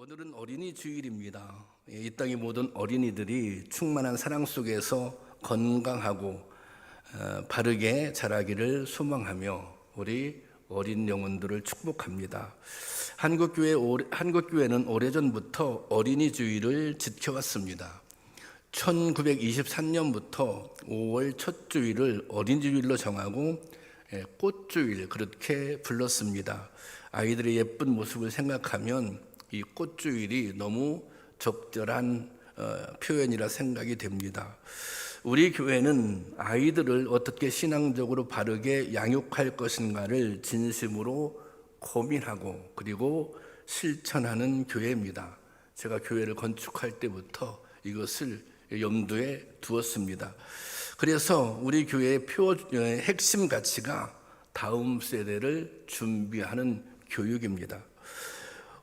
오늘은 어린이 주일입니다. 이 땅의 모든 어린이들이 충만한 사랑 속에서 건강하고 바르게 자라기를 소망하며 우리 어린 영혼들을 축복합니다. 한국교회는 오래전부터 어린이 주일을 지켜왔습니다. 1923년부터 5월 첫 주일을 어린 주일로 정하고 꽃주일 그렇게 불렀습니다. 아이들의 예쁜 모습을 생각하면 이 꽃주일이 너무 적절한 표현이라 생각이 됩니다. 우리 교회는 아이들을 어떻게 신앙적으로 바르게 양육할 것인가를 진심으로 고민하고 그리고 실천하는 교회입니다. 제가 교회를 건축할 때부터 이것을 염두에 두었습니다. 그래서 우리 교회의 핵심 가치가 다음 세대를 준비하는 교육입니다.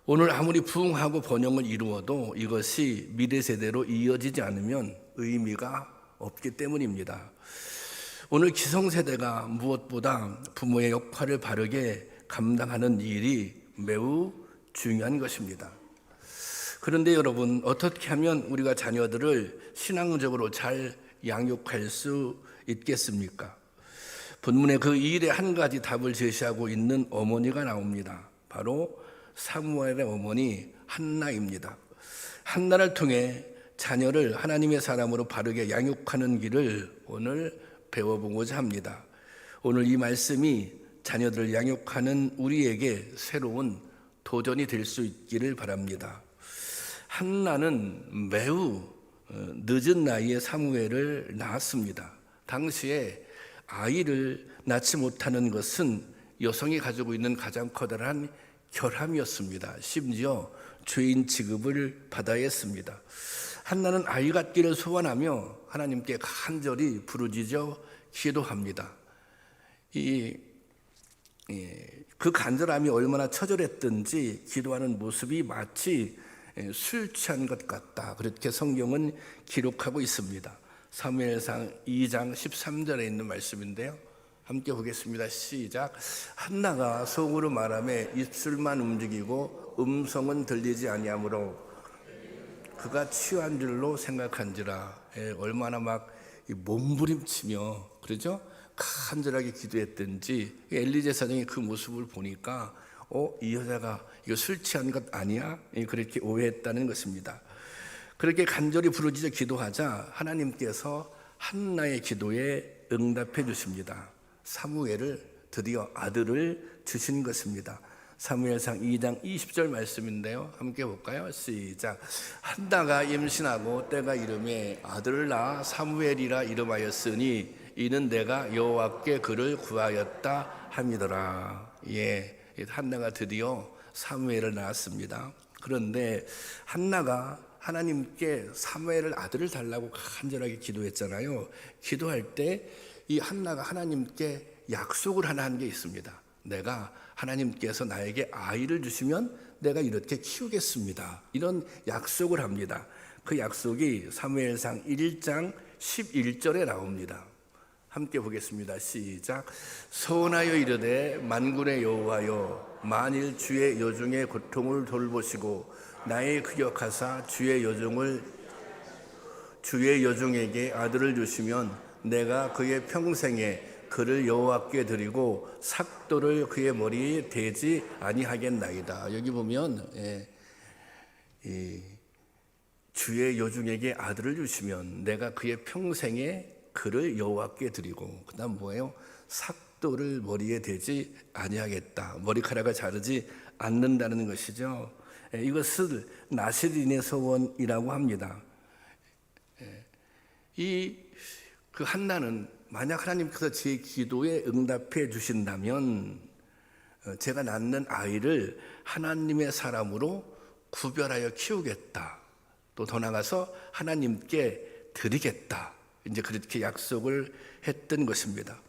오늘 아무리 부흥하고 번영을 이루어도 이것이 미래 세대로 이어지지 않으면 의미가 없기 때문입니다. 오늘 기성세대가 무엇보다 부모의 역할을 바르게 감당하는 일이 매우 중요한 것입니다. 그런데 여러분, 어떻게 하면 우리가 자녀들을 신앙적으로 잘 양육할 수 있겠습니까? 본문에 그 일에 한 가지 답을 제시하고 있는 어머니가 나옵니다. 바로 사무엘의 어머니 한나입니다. 한나를 통해 자녀를 하나님의 사람으로 바르게 양육하는 길을 오늘 배워보고자 합니다. 오늘 이 말씀이 자녀들을 양육하는 우리에게 새로운 도전이 될 수 있기를 바랍니다. 한나는 매우 늦은 나이에 사무엘을 낳았습니다. 당시에 아이를 낳지 못하는 것은 여성이 가지고 있는 가장 커다란 결함이었습니다. 심지어 죄인 취급을 받아야 했습니다. 한나는 아이 갖기를 소원하며 하나님께 간절히 부르짖어 기도합니다. 그 간절함이 얼마나 처절했든지 기도하는 모습이 마치 술 취한 것 같다, 그렇게 성경은 기록하고 있습니다. 사무엘상 2장 13절에 있는 말씀인데요, 함께 보겠습니다. 시작. 한나가 속으로 말하며 입술만 움직이고 음성은 들리지 아니하므로 그가 취한 줄로 생각한지라. 얼마나 막 몸부림치며 그러죠? 간절하게 기도했든지 엘리제 사장이 그 모습을 보니까 이 여자가 이거 술 취한 것 아니야? 그렇게 오해했다는 것입니다. 그렇게 간절히 부르짖어 기도하자 하나님께서 한나의 기도에 응답해 주십니다. 사무엘을 드디어 아들을 주신 것입니다. 사무엘상 2장 20절 말씀인데요, 함께 볼까요? 시작. 한나가 임신하고 때가 이름에 아들을 낳아 사무엘이라 이름하였으니 이는 내가 여호와께 그를 구하였다 함이더라. 한나가 드디어 사무엘을 낳았습니다. 그런데 한나가 하나님께 사무엘을 아들을 달라고 간절하게 기도했잖아요. 기도할 때 이 한나가 하나님께 약속을 하나 한 게 있습니다. 내가 하나님께서 나에게 아이를 주시면 내가 이렇게 키우겠습니다, 이런 약속을 합니다. 그 약속이 사무엘상 1장 11절에 나옵니다. 함께 보겠습니다. 시작. 서원하여 이르되 만군의 여호와여, 만일 주의 여종의 고통을 돌보시고 나의 극역하사 주의 여종에게 아들을 주시면 내가 그의 평생에 그를 여호와께 드리고 삭도를 그의 머리에 대지 아니하겠나이다. 여기 보면 주의 여종에게 아들을 주시면 내가 그의 평생에 그를 여호와께 드리고, 그 다음 뭐예요? 삭도를 머리에 대지 아니하겠다. 머리카락을 자르지 않는다는 것이죠. 이것을 나시린의 소원이라고 합니다. 그 한나는 만약 하나님께서 제 기도에 응답해 주신다면 제가 낳는 아이를 하나님의 사람으로 구별하여 키우겠다, 또 더 나아가서 하나님께 드리겠다, 이제 그렇게 약속을 했던 것입니다.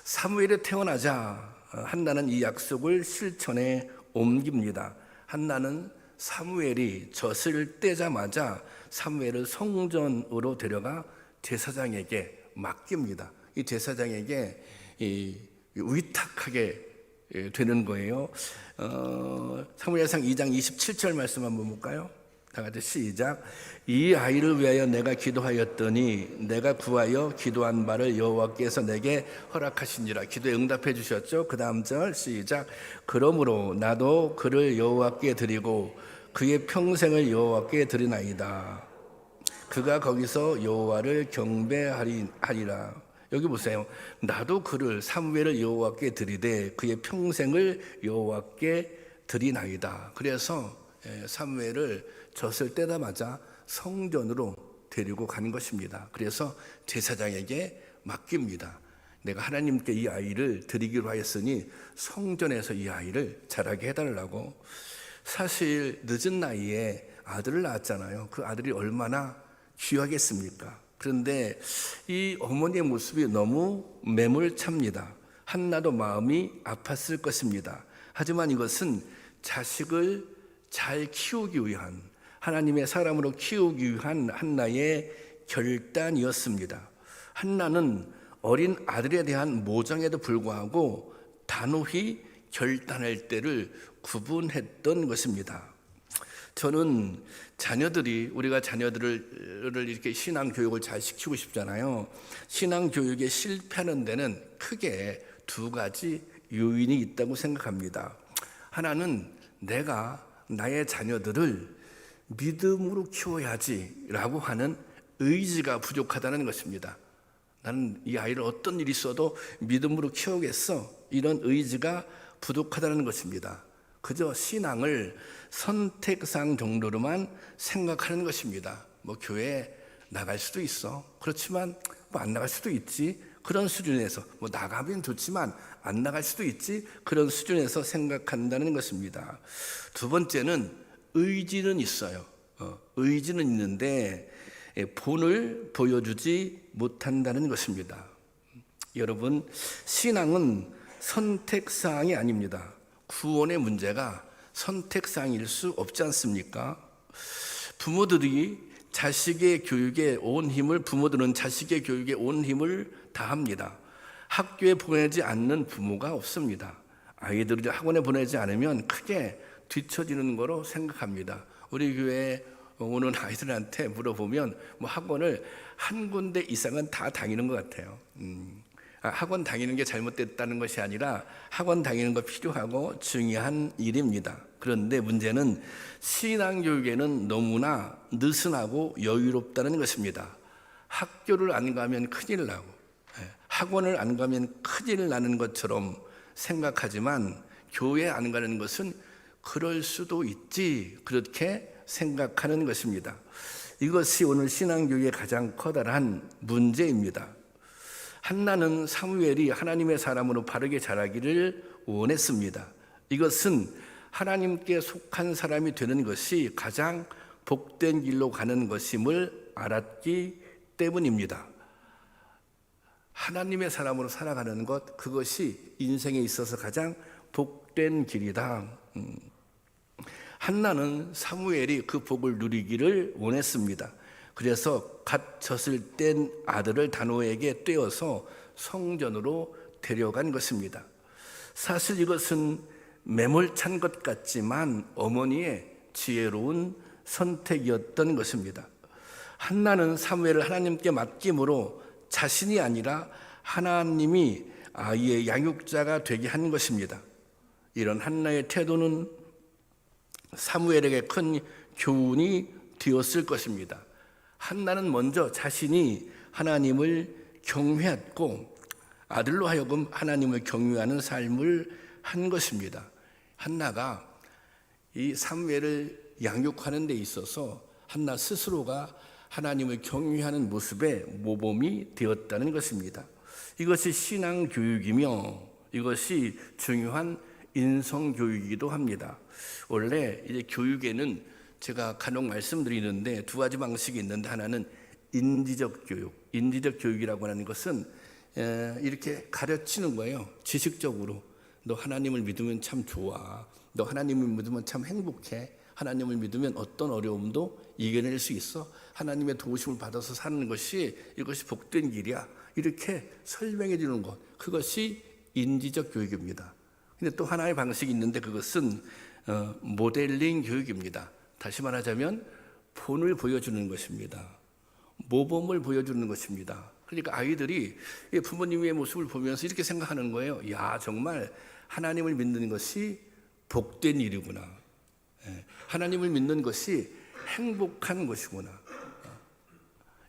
사무엘이 태어나자 한나는 이 약속을 실천에 옮깁니다. 한나는 사무엘이 젖을 떼자마자 사무엘을 성전으로 데려가 제사장에게 맡깁니다. 이 제사장에게 위탁하게 되는 거예요. 사무엘상 2장 27절 말씀 한번 볼까요? 다 같이 시작. 이 아이를 위하여 내가 기도하였더니 내가 구하여 기도한 바를 여호와께서 내게 허락하시니라. 기도에 응답해 주셨죠. 그 다음 절 시작. 그러므로 나도 그를 여호와께 드리고 그의 평생을 여호와께 드리나이다. 그가 거기서 여호와를 경배하리라. 여기 보세요. 나도 그를 사무엘을 여호와께 드리되 그의 평생을 여호와께 드리나이다. 그래서 사무엘을 졌을 때다마자 성전으로 데리고 간 것입니다. 그래서 제사장에게 맡깁니다. 내가 하나님께 이 아이를 드리기로 하였으니 성전에서 이 아이를 자라게 해달라고. 사실 늦은 나이에 아들을 낳았잖아요. 그 아들이 얼마나 귀하겠습니까? 그런데 이 어머니의 모습이 너무 매몰찹니다. 한나도 마음이 아팠을 것입니다. 하지만 이것은 자식을 잘 키우기 위한, 하나님의 사람으로 키우기 위한 한나의 결단이었습니다. 한나는 어린 아들에 대한 모정에도 불구하고 단호히 결단할 때를 구분했던 것입니다. 저는 우리가 자녀들을 이렇게 신앙교육을 잘 시키고 싶잖아요. 신앙교육에 실패하는 데는 크게 두 가지 요인이 있다고 생각합니다. 하나는 내가 나의 자녀들을 믿음으로 키워야지라고 하는 의지가 부족하다는 것입니다. 나는 이 아이를 어떤 일이 있어도 믿음으로 키우겠어. 이런 의지가 부족하다는 것입니다. 그저 신앙을 선택상 정도로만 생각하는 것입니다. 교회에 나갈 수도 있어. 그렇지만 안 나갈 수도 있지. 그런 수준에서 나가면 좋지만 안 나갈 수도 있지. 그런 수준에서 생각한다는 것입니다. 두 번째는 의지는 있어요. 의지는 있는데 본을 보여주지 못한다는 것입니다. 여러분, 신앙은 선택사항이 아닙니다. 구원의 문제가 선택사항일 수 없지 않습니까? 부모들은 자식의 교육에 온 힘을 다합니다. 학교에 보내지 않는 부모가 없습니다. 아이들을 학원에 보내지 않으면 크게 뒤처지는 거로 생각합니다. 우리 교회에 오는 아이들한테 물어보면 학원을 한 군데 이상은 다 다니는 것 같아요. 학원 다니는 게 잘못됐다는 것이 아니라 학원 다니는 거 필요하고 중요한 일입니다. 그런데 문제는 신앙교육에는 너무나 느슨하고 여유롭다는 것입니다. 학교를 안 가면 큰일 나고 학원을 안 가면 큰일 나는 것처럼 생각하지만 교회 안 가는 것은 그럴 수도 있지, 그렇게 생각하는 것입니다. 이것이 오늘 신앙교육의 가장 커다란 문제입니다. 한나는 사무엘이 하나님의 사람으로 바르게 자라기를 원했습니다. 이것은 하나님께 속한 사람이 되는 것이 가장 복된 길로 가는 것임을 알았기 때문입니다. 하나님의 사람으로 살아가는 것, 그것이 인생에 있어서 가장 복된 길이다. 한나는 사무엘이 그 복을 누리기를 원했습니다. 그래서 갓 젖을 뗀 아들을 다노에게 떼어서 성전으로 데려간 것입니다. 사실 이것은 매몰찬 것 같지만 어머니의 지혜로운 선택이었던 것입니다. 한나는 사무엘을 하나님께 맡김으로 자신이 아니라 하나님이 아이의 양육자가 되게 한 것입니다. 이런 한나의 태도는 사무엘에게 큰 교훈이 되었을 것입니다. 한나는 먼저 자신이 하나님을 경외했고 아들로 하여금 하나님을 경외하는 삶을 한 것입니다. 한나가 이 사무엘을 양육하는 데 있어서 한나 스스로가 하나님을 경외하는 모습의 모범이 되었다는 것입니다. 이것이 신앙 교육이며 이것이 중요한 인성 교육이기도 합니다. 원래 이제 교육에는 제가 간혹 말씀드리는데 두 가지 방식이 있는데 하나는 인지적 교육. 인지적 교육이라고 하는 것은 이렇게 가르치는 거예요. 지식적으로. 너 하나님을 믿으면 참 좋아. 너 하나님을 믿으면 참 행복해. 하나님을 믿으면 어떤 어려움도 이겨낼 수 있어. 하나님의 도우심을 받아서 사는 것이 이것이 복된 길이야. 이렇게 설명해 주는 것. 그것이 인지적 교육입니다. 근데 또 하나의 방식이 있는데 그것은 모델링 교육입니다. 다시 말하자면 본을 보여주는 것입니다. 모범을 보여주는 것입니다. 그러니까 아이들이 부모님의 모습을 보면서 이렇게 생각하는 거예요. 야, 정말 하나님을 믿는 것이 복된 일이구나. 하나님을 믿는 것이 행복한 것이구나.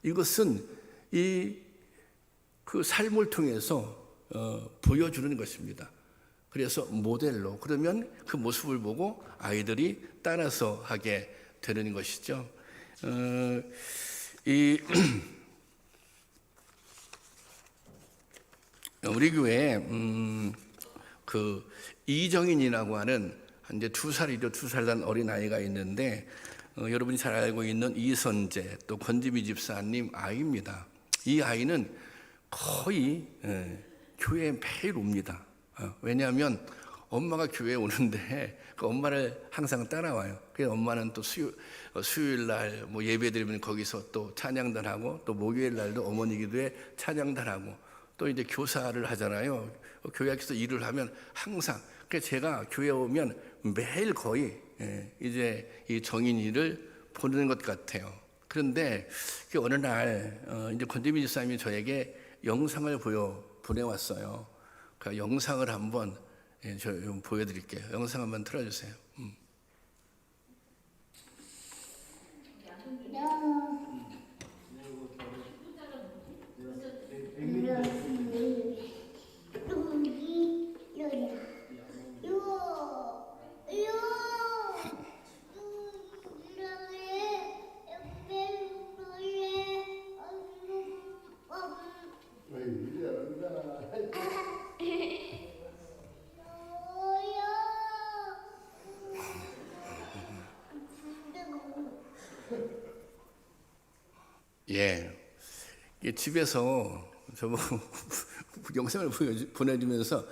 이것은 그 삶을 통해서 보여주는 것입니다. 그래서 모델로, 그러면 그 모습을 보고 아이들이 따라서 하게 되는 것이죠. 우리 교회에 그 이정인이라고 하는 이제 2살이죠. 2살 난 어린 아이가 있는데 여러분이 잘 알고 있는 이선재 또 권지미 집사님 아이입니다. 이 아이는 거의 교회에 매일 옵니다. 왜냐하면 엄마가 교회에 오는데 그 엄마를 항상 따라와요. 그래서 엄마는 또 수요일 날 뭐 예배드리면 거기서 또 찬양단 하고, 또 목요일 날도 어머니 기도에 찬양단 하고, 또 이제 교사를 하잖아요. 교회 앞에서 일을 하면 항상. 그래서 제가 교회에 오면 매일 거의 이제 이 정인이를 보는 것 같아요. 그런데 어느 날 이제 권지미 집사님이 저에게 영상을 보내왔어요. 그 영상을 한번 저 보여드릴게요. 영상 한번 틀어주세요. 집에서 저보고 영상을 보내주면서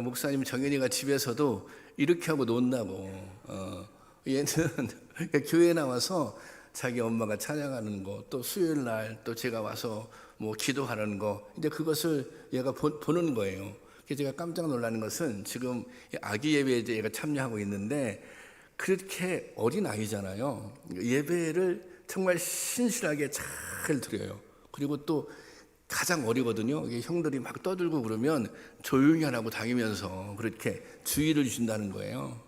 목사님 정현이가 집에서도 이렇게 하고 논다고. 얘는 교회에 나와서 자기 엄마가 찬양하는 거, 또 수요일 날 또 제가 와서 뭐 기도하는 거, 이제 그것을 얘가 보는 거예요. 그래서 제가 깜짝 놀라는 것은 지금 아기 예배에 이제 얘가 참여하고 있는데 그렇게 어린 아이잖아요. 예배를 정말 신실하게 잘 드려요. 그리고 또 가장 어리거든요. 형들이 막 떠들고 그러면 조용히 하라고 다니면서 그렇게 주의를 주신다는 거예요.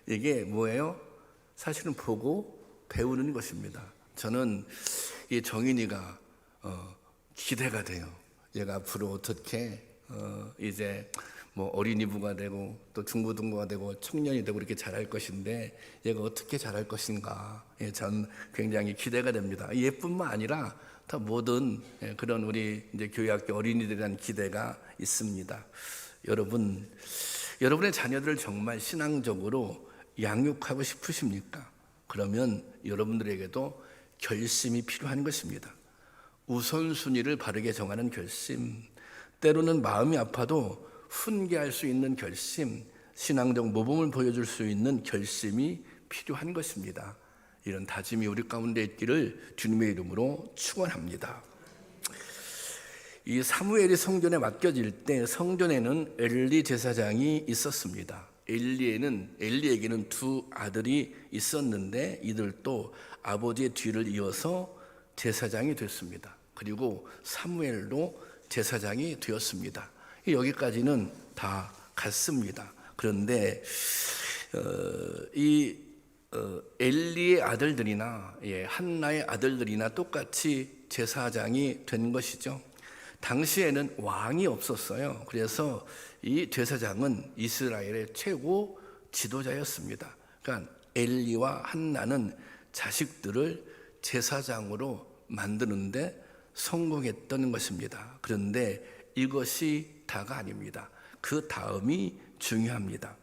이게 뭐예요? 사실은 보고 배우는 것입니다. 저는 이 정인이가 기대가 돼요. 얘가 앞으로 어떻게 이제 뭐 어린이부가 되고 또 중고등부가 되고 청년이 되고 이렇게 잘할 것인데 얘가 어떻게 잘할 것인가, 전 굉장히 기대가 됩니다. 얘뿐만 아니라 다 모든 그런 우리 이제 교회학교 어린이들에 대한 기대가 있습니다. 여러분의 자녀들을 정말 신앙적으로 양육하고 싶으십니까? 그러면 여러분들에게도 결심이 필요한 것입니다. 우선순위를 바르게 정하는 결심, 때로는 마음이 아파도 훈계할 수 있는 결심, 신앙적 모범을 보여줄 수 있는 결심이 필요한 것입니다. 이런 다짐이 우리 가운데 있기를 주님의 이름으로 축원합니다. 이 사무엘이 성전에 맡겨질 때 성전에는 엘리 제사장이 있었습니다. 엘리에게는 2 아들이 있었는데 이들도 아버지의 뒤를 이어서 제사장이 됐습니다. 그리고 사무엘도 제사장이 되었습니다. 여기까지는 다 같습니다. 그런데 엘리의 아들들이나 한나의 아들들이나 똑같이 제사장이 된 것이죠. 당시에는 왕이 없었어요. 그래서 이 제사장은 이스라엘의 최고 지도자였습니다. 그러니까 엘리와 한나는 자식들을 제사장으로 만드는데 성공했던 것입니다. 그런데 이것이 다가 아닙니다. 그 다음이 중요합니다.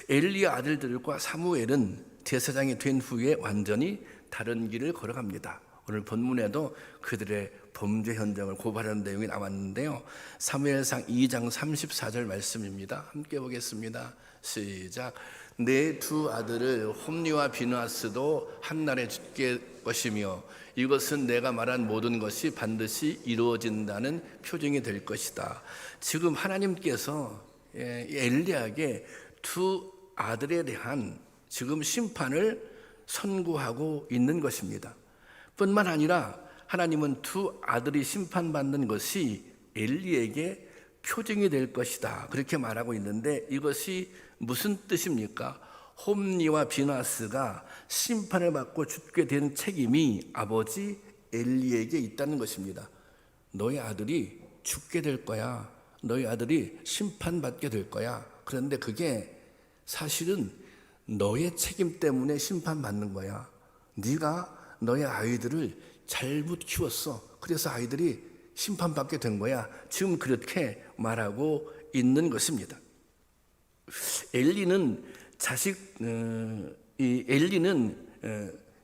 엘리의 아들들과 사무엘은 제사장이 된 후에 완전히 다른 길을 걸어갑니다. 오늘 본문에도 그들의 범죄 현장을 고발하는 내용이 나왔는데요. 사무엘상 2장 34절 말씀입니다. 함께 보겠습니다. 시작. 내 두 아들을 홈리와 비느하스도 한날에 죽게 것이며 이것은 내가 말한 모든 것이 반드시 이루어진다는 표징이 될 것이다. 지금 하나님께서 엘리야에게 두 아들에 대한 지금 심판을 선고하고 있는 것입니다. 뿐만 아니라 하나님은 두 아들이 심판받는 것이 엘리에게 표징이 될 것이다, 그렇게 말하고 있는데 이것이 무슨 뜻입니까? 홈리와 비느하스가 심판을 받고 죽게 된 책임이 아버지 엘리에게 있다는 것입니다. 너희 아들이 죽게 될 거야. 너희 아들이 심판받게 될 거야. 그런데 그게 사실은 너의 책임 때문에 심판받는 거야. 네가 너의 아이들을 잘못 키웠어. 그래서 아이들이 심판받게 된 거야. 지금 그렇게 말하고 있는 것입니다. 엘리는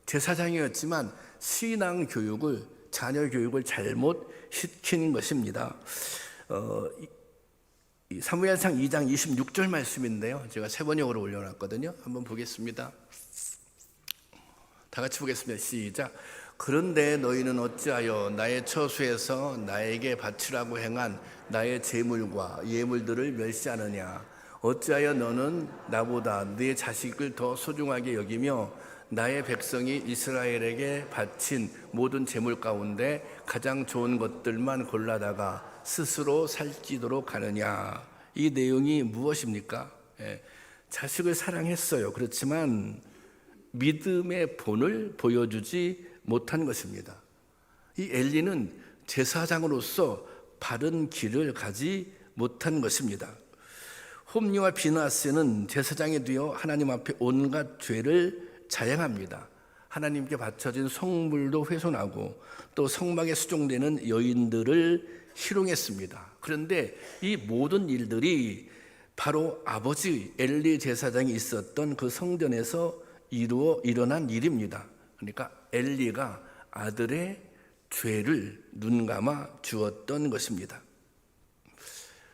제사장이었지만 신앙 교육을, 자녀 교육을 잘못 시킨 것입니다. 사무엘상 2장 26절 말씀인데요. 제가 세 번역으로 올려놨거든요. 한번 보겠습니다. 다 같이 보겠습니다. 시작. 그런데 너희는 어찌하여 나의 처소에서 나에게 바치라고 행한 나의 제물과 예물들을 멸시하느냐? 어찌하여 너는 나보다 네 자식을 더 소중하게 여기며 나의 백성이 이스라엘에게 바친 모든 제물 가운데 가장 좋은 것들만 골라다가 스스로 살찌도록 하느냐? 이 내용이 무엇입니까? 자식을 사랑했어요. 그렇지만 믿음의 본을 보여주지 못한 것입니다. 이 엘리는 제사장으로서 바른 길을 가지 못한 것입니다. 홈리와 비느하스는 제사장이 되어 하나님 앞에 온갖 죄를 자행합니다. 하나님께 바쳐진 성물도 훼손하고 또 성막에 수종되는 여인들을 희롱했습니다. 그런데 이 모든 일들이 바로 아버지 엘리 제사장이 있었던 그 성전에서 일어난 일입니다. 그러니까 엘리가 아들의 죄를 눈감아 주었던 것입니다.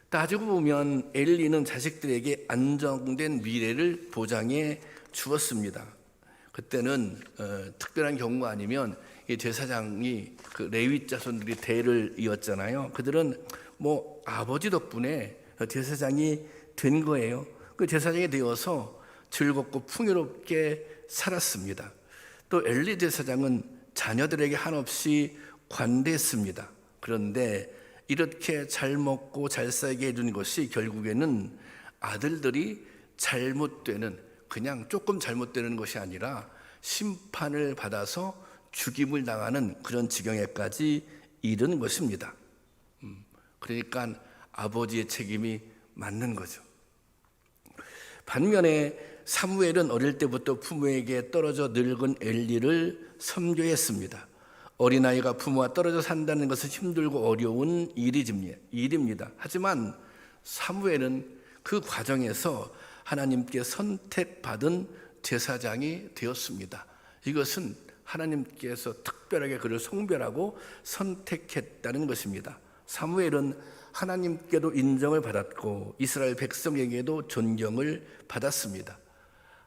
따지고 보면 엘리는 자식들에게 안정된 미래를 보장해 주었습니다. 그때는 특별한 경우 아니면 이 제사장이 그 레위 자손들이 대를 이었잖아요. 그들은 뭐 아버지 덕분에 제사장이 된 거예요. 그 제사장이 되어서 즐겁고 풍요롭게 살았습니다. 또 엘리 제사장은 자녀들에게 한없이 관대했습니다. 그런데 이렇게 잘 먹고 잘 살게 해준 것이 결국에는 아들들이 잘못되는, 그냥 조금 잘못되는 것이 아니라 심판을 받아서 죽임을 당하는 그런 지경에까지 이른 것입니다. 그러니까 아버지의 책임이 맞는 거죠. 반면에 사무엘은 어릴 때부터 부모에게 떨어져 늙은 엘리를 섬겨했습니다. 어린아이가 부모와 떨어져 산다는 것은 힘들고 어려운 일입니다. 하지만 사무엘은 그 과정에서 하나님께 선택받은 제사장이 되었습니다. 이것은 하나님께서 특별하게 그를 성별하고 선택했다는 것입니다. 사무엘은 하나님께도 인정을 받았고 이스라엘 백성에게도 존경을 받았습니다.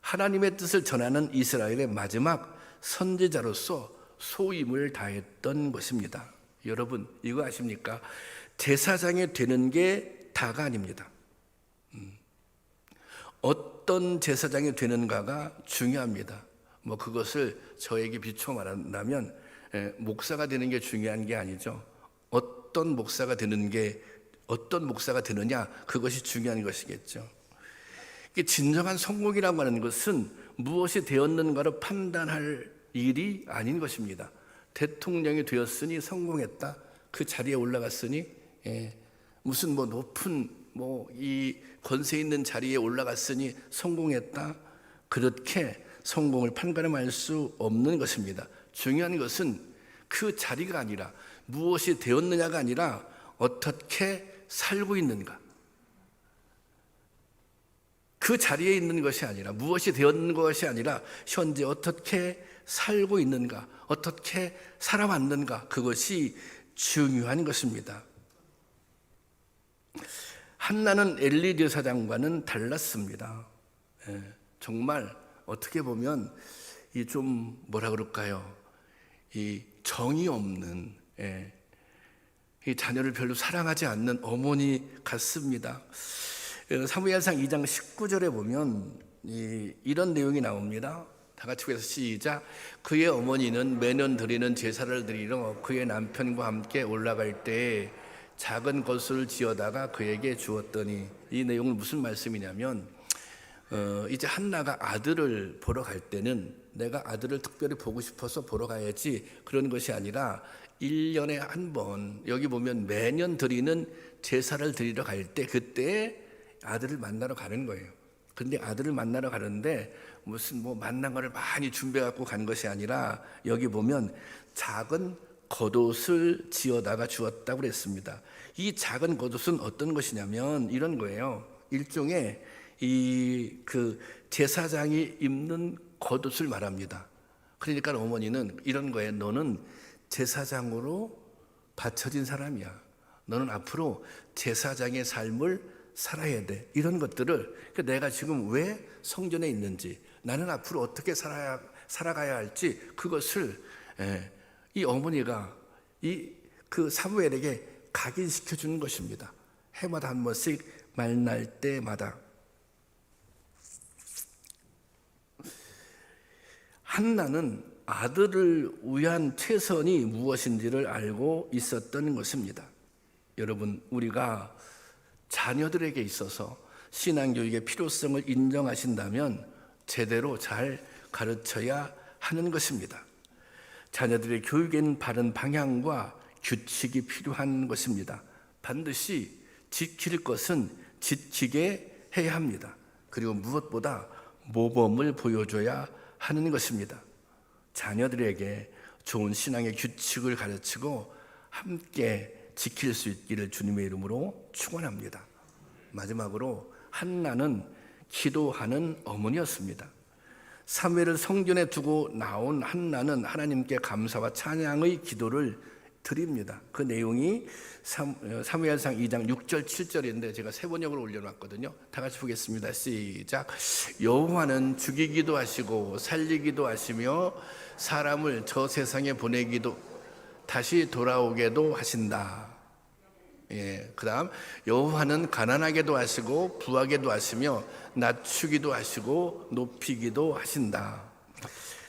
하나님의 뜻을 전하는 이스라엘의 마지막 선지자로서 소임을 다했던 것입니다. 여러분, 이거 아십니까? 제사장이 되는 게 다가 아닙니다. 어떤 제사장이 되는가가 중요합니다. 뭐 그것을 저에게 비춰 말한다면 목사가 되는 게 중요한 게 아니죠. 어떤 목사가 되느냐, 그것이 중요한 것이겠죠. 진정한 성공이라고 하는 것은 무엇이 되었는가를 판단할 일이 아닌 것입니다. 대통령이 되었으니 성공했다. 그 자리에 올라갔으니 무슨 뭐 높은 이 권세 있는 자리에 올라갔으니 성공했다. 그렇게 성공을 판가름할 수 없는 것입니다. 중요한 것은 그 자리가 아니라 무엇이 되었느냐가 아니라 어떻게 살고 있는가. 그 자리에 있는 것이 아니라, 무엇이 되었는 것이 아니라 현재 어떻게 살고 있는가, 어떻게 살아왔는가, 그것이 중요한 것입니다. 한나는 엘리 제사장과는 달랐습니다. 정말 어떻게 보면 이 좀 뭐라 그럴까요? 이 정이 없는, 이 자녀를 별로 사랑하지 않는 어머니 같습니다. 사무엘상 2장 19절에 보면 이런 내용이 나옵니다. 다 같이 해서 시작. 그의 어머니는 매년 드리는 제사를 드리러 그의 남편과 함께 올라갈 때에 작은 것을 지어다가 그에게 주었더니, 이 내용은 무슨 말씀이냐면 이제 한나가 아들을 보러 갈 때는 내가 아들을 특별히 보고 싶어서 보러 가야지, 그런 것이 아니라 1년에 한 번, 여기 보면 매년 드리는 제사를 드리러 갈 때, 그때 아들을 만나러 가는 거예요. 근데 아들을 만나러 가는데 무슨 만난 거를 많이 준비해 갖고 간 것이 아니라, 여기 보면 작은 겉옷을 지어다가 주었다고 그랬습니다. 이 작은 겉옷은 어떤 것이냐면 이런 거예요. 일종의 그 제사장이 입는 겉옷을 말합니다. 그러니까 어머니는 이런 거예요. 너는 제사장으로 바쳐진 사람이야. 너는 앞으로 제사장의 삶을 살아야 돼. 이런 것들을, 내가 지금 왜 성전에 있는지, 나는 앞으로 어떻게 살아가야 할지, 그것을 이 어머니가 그 사무엘에게 각인시켜 주는 것입니다. 해마다 한 번씩 말날 때마다. 한나는 아들을 위한 최선이 무엇인지를 알고 있었던 것입니다. 여러분, 우리가 자녀들에게 있어서 신앙교육의 필요성을 인정하신다면 제대로 잘 가르쳐야 하는 것입니다. 자녀들의 교육에는 바른 방향과 규칙이 필요한 것입니다. 반드시 지킬 것은 지키게 해야 합니다. 그리고 무엇보다 모범을 보여줘야 하는 것입니다. 자녀들에게 좋은 신앙의 규칙을 가르치고 함께 지킬 수 있기를 주님의 이름으로 축원합니다. 마지막으로 한나는 기도하는 어머니였습니다. 사무엘을 성전에 두고 나온 한나는 하나님께 감사와 찬양의 기도를 드립니다. 그 내용이 사무엘상 2장 6절 7절인데 제가 세 번역으로 올려놨거든요. 다 같이 보겠습니다. 시작. 여호와는 죽이기도 하시고 살리기도 하시며 사람을 저 세상에 보내기도 다시 돌아오게도 하신다. 그 다음, 여호와는 가난하게도 하시고 부하게도 하시며 낮추기도 하시고 높이기도 하신다.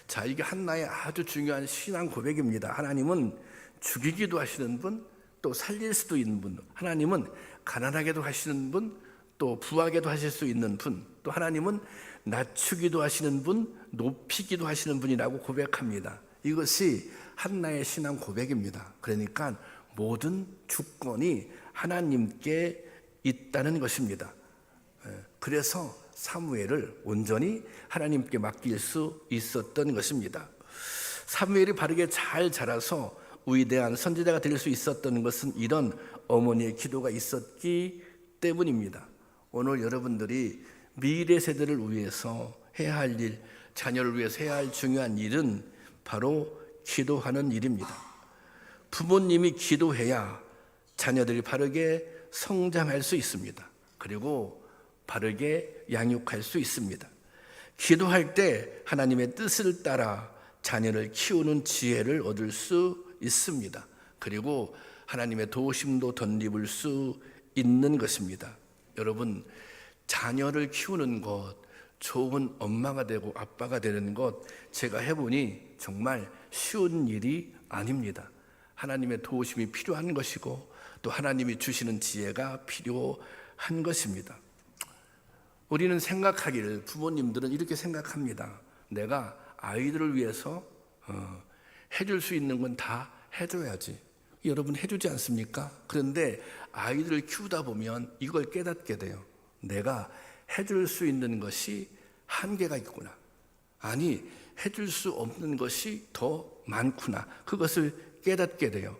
자, 이게 한나의 아주 중요한 신앙 고백입니다. 하나님은 죽이기도 하시는 분, 또 살릴 수도 있는 분, 하나님은 가난하게도 하시는 분, 또 부하게도 하실 수 있는 분, 또 하나님은 낮추기도 하시는 분, 높이기도 하시는 분이라고 고백합니다. 이것이 한나의 신앙 고백입니다. 그러니까 모든 주권이 하나님께 있다는 것입니다. 그래서 사무엘을 온전히 하나님께 맡길 수 있었던 것입니다. 사무엘이 바르게 잘 자라서 위대한 선지자가 될 수 있었던 것은 이런 어머니의 기도가 있었기 때문입니다. 오늘 여러분들이 미래 세대를 위해서 해야 할 일, 자녀를 위해서 해야 할 중요한 일은 바로 기도하는 일입니다. 부모님이 기도해야 자녀들이 바르게 성장할 수 있습니다. 그리고 바르게 양육할 수 있습니다. 기도할 때 하나님의 뜻을 따라 자녀를 키우는 지혜를 얻을 수 있습니다. 그리고 하나님의 도우심도 덧입을 수 있는 것입니다. 여러분, 자녀를 키우는 것, 좋은 엄마가 되고 아빠가 되는 것, 제가 해보니 정말 쉬운 일이 아닙니다. 하나님의 도우심이 필요한 것이고 또 하나님이 주시는 지혜가 필요한 것입니다. 우리는 생각하기를, 부모님들은 이렇게 생각합니다. 내가 아이들을 위해서 해줄 수 있는 건 다 해줘야지. 여러분 해주지 않습니까? 그런데 아이들을 키우다 보면 이걸 깨닫게 돼요. 내가 해줄 수 있는 것이 한계가 있구나. 아니, 해줄 수 없는 것이 더 많구나. 그것을 깨닫게 돼요.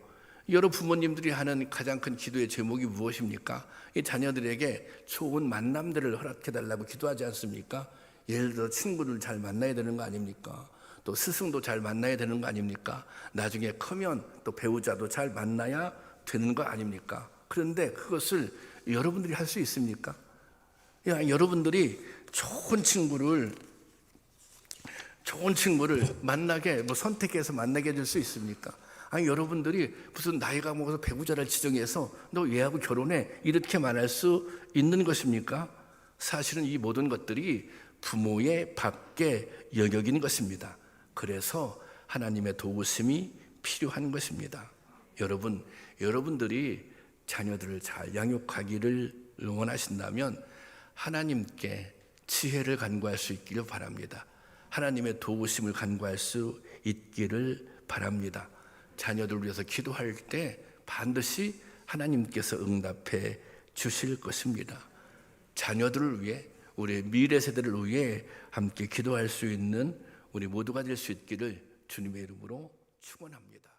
여러 부모님들이 하는 가장 큰 기도의 제목이 무엇입니까? 이 자녀들에게 좋은 만남들을 허락해달라고 기도하지 않습니까? 예를 들어 친구를 잘 만나야 되는 거 아닙니까? 또 스승도 잘 만나야 되는 거 아닙니까? 나중에 크면 또 배우자도 잘 만나야 되는 거 아닙니까? 그런데 그것을 여러분들이 할 수 있습니까? 여러분들이 좋은 친구를 만나게 선택해서 만나게 될 수 있습니까? 아니, 여러분들이 무슨 나이가 먹어서 배우자를 지정해서 너 얘하고 결혼해 이렇게 말할 수 있는 것입니까? 사실은 이 모든 것들이 부모의 밖에 영역인 것입니다. 그래서 하나님의 도우심이 필요한 것입니다. 여러분들이 자녀들을 잘 양육하기를 원하신다면 하나님께 지혜를 간구할 수 있기를 바랍니다. 하나님의 도우심을 간구할 수 있기를 바랍니다. 자녀들을 위해서 기도할 때 반드시 하나님께서 응답해 주실 것입니다. 자녀들을 위해, 우리 미래 세대를 위해 함께 기도할 수 있는 우리 모두가 될 수 있기를 주님의 이름으로 축원합니다.